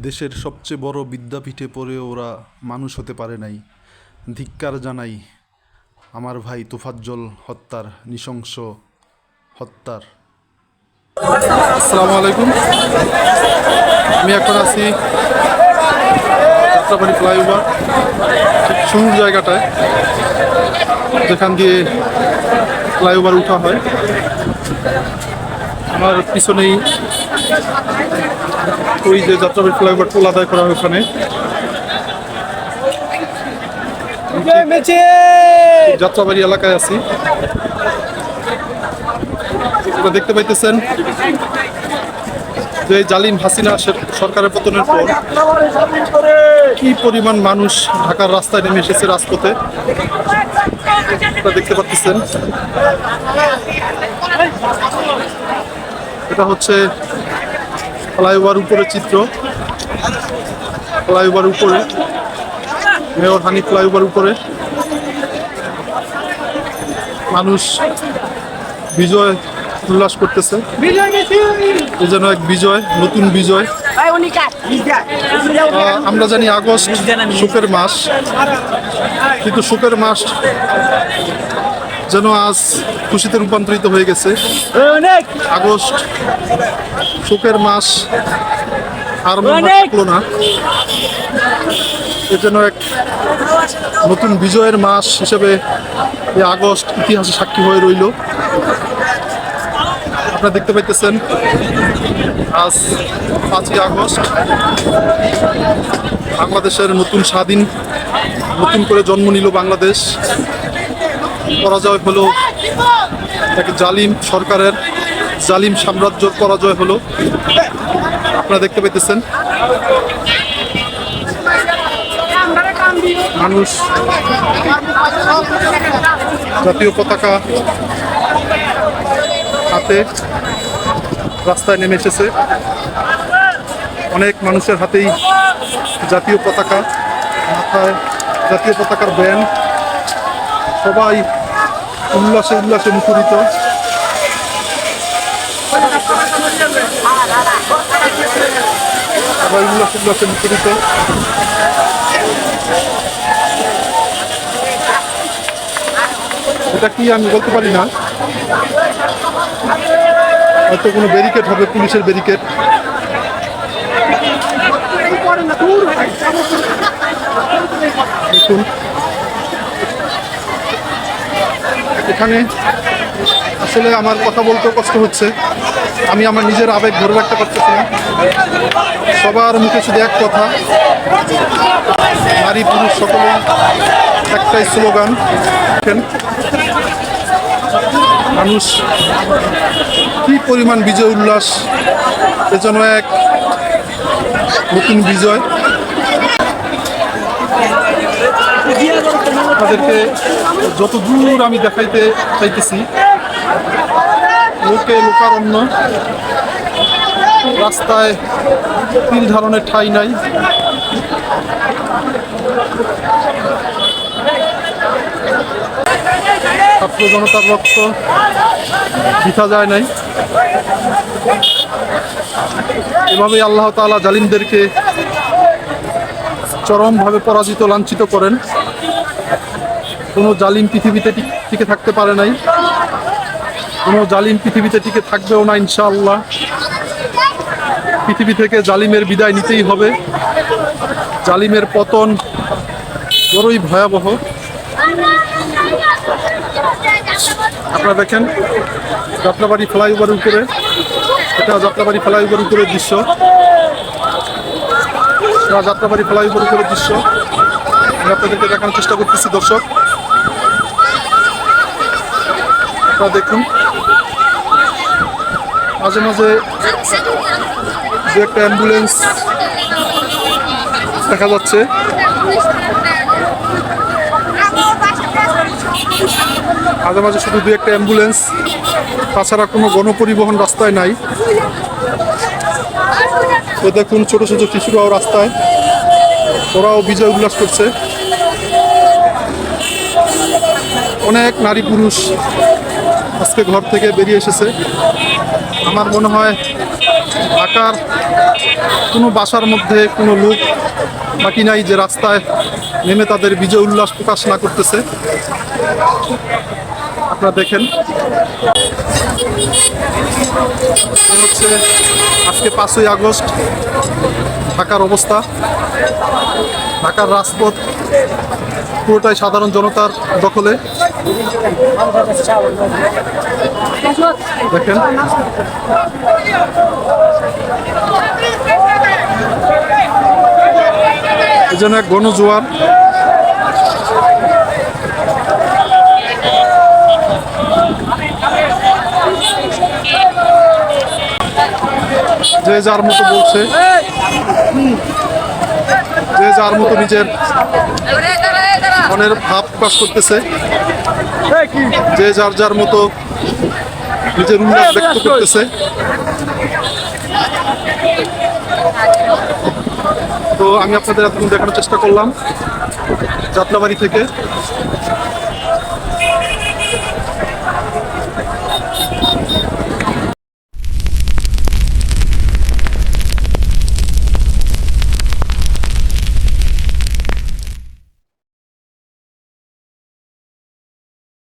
দেশের সবচেয়ে বড় বিদ্যাপীঠে পড়েও ওরা মানুষ হতে পারে নাই। ধিক্কার জানাই আমার ভাই তোফাজ্জল হত্যার, নৃশংস হত্যার। আসসালামু আলাইকুম। আমি এখন আছি যাত্রাবাড়ি ফ্লাইওভার, ঠিক শুরুর জায়গাটায় যেখান দিয়ে ফ্লাইওভার উঠা হয়। আমার পিছনেই ওই যে যাত্রাবাড়ি ফ্লাইওভার টোল আদায় করা হয়, ওখানে যাত্রাবাড়ি এলাকায় আছি। আপনারা দেখতে পাইতেছেন যে জালিম হাসিনা সরকারের পতনের পর কি পরিমাণ মানুষ ঢাকার রাস্তায় নেমে এসেছে, রাজপথে আপনারা দেখতে পাচ্ছেন। এটা হচ্ছে ফ্লাইওভার উপরে চিত্র। ফ্লাইওভার উপরে মেয়র হানি ফ্লাইওভার উপরে মানুষ বিজয় উল্লাস করতেছে। এ যেন এক বিজয়, নতুন বিজয়। আমরা জানি আগস্ট শোকের মাস, কিন্তু শোকের মাস যেন আজ খুশিতে রূপান্তরিত হয়ে গেছে। আগস্ট শোকের মাস আর থাকলো না, এ যেন এক নতুন বিজয়ের মাস হিসেবে এই আগস্ট ইতিহাসে সাক্ষী হয়ে রইল। আপনারা দেখতে পাইতেছেন আজ 5ই আগস্ট বাংলাদেশের নতুন স্বাধীন, নতুন করে জন্ম নিল বাংলাদেশ। পরাজয় হলো এক জালিম সরকারের, জালিম সাম্রাজ্যর পরাজয় হলো। আপনারা দেখতে পাইতেছেন মানুষ জাতীয় পতাকা হাতে রাস্তায় নেমে এসেছে। অনেক মানুষের হাতেই জাতীয় পতাকা, মাথায় জাতীয় পতাকার ব্যান্ড, সবাই উল্লাসে উল্লাসে মুখরিত। সবাই উল্লাসে উল্লাসে মুখরিত। এটা কি আমি বলতে পারি না, হয়তো কোনো ব্যারিকেড হবে, পুলিশের ব্যারিকেড। দেখুন এখানে আসলে আমার কথা বলতেও কষ্ট হচ্ছে, আমি আমার নিজের আবেগ ধরে রাখতে পারতেছি না। সবার মুখে শুধু এক কথা, নারী পুরুষ সকলে একটাই স্লোগান। মানুষ কি পরিমাণ বিজয় উল্লাস, এজন্য এক নতুন বিজয়। তাদেরকে যত দূর আমি দেখাইতে চাইতেছি, লোকে লোকারণ্য, রাস্তায় তিল ধারণের ঠাঁই নাই। ছাত্র জনতার রক্ত বৃথা যায় নাই। এভাবেই আল্লাহ তাআলা জালিমদেরকে চরমভাবে পরাজিত, লাঞ্ছিত করেন। কোনো জালিম পৃথিবীতে টিকে থাকতে পারে নাই, কোনো জালিম পৃথিবীতে টিকে থাকবেও না ইনশাআল্লাহ। পৃথিবী থেকে জালিমের বিদায় নিতেই হবে। জালিমের পতন বড়ই ভয়াবহ। আপনারা দেখেন যাত্রাবাড়ি ফ্লাইওভারের উপরে, এটা যাত্রাবাড়ি ফ্লাইওভারের উপরের দৃশ্য। যাত্রাবাড়ি ফ্লাইওভারের উপরের দৃশ্য আমি আপনাদেরকে দেখানোর চেষ্টা করতেছি। দর্শক আপনারা দেখুন, মাঝে মাঝে দু একটা অ্যাম্বুলেন্স দেখা যাচ্ছে। মাঝে মাঝে শুধু দু একটা অ্যাম্বুলেন্স, তাছাড়া কোনো গণপরিবহন রাস্তায় নাই। তো দেখুন ছোট ছোট শিশুরাও রাস্তায়, ওরাও বিজয় উল্লাস করছে। অনেক নারী পুরুষ আজকে ঘর থেকে বেরিয়ে এসেছে। আমার মনে হয় ঢাকার কোনো বাসার মধ্যে কোনো লোক বাকি নাই যে রাস্তায় নেমে তাদের বিজয় উল্লাস প্রকাশ না করতেছে। আপনারা দেখেন হচ্ছে আজকে 5ই আগস্ট ঢাকার অবস্থা। ঢাকার রাজপথ পুরোটাই সাধারণ জনতার দখলে। দেখেন এই জন্য এক গণজোয়ার। যে যার মতো বলছে, যে যার মতো নিজের মনের ভাব প্রকাশ করতেছে, যে যার যার মতো নিজের উল্লাস ব্যক্ত করতেছে। তো আমি আপনাদের এতক্ষণ দেখানোর চেষ্টা করলাম যাত্রাবাড়ি থেকে।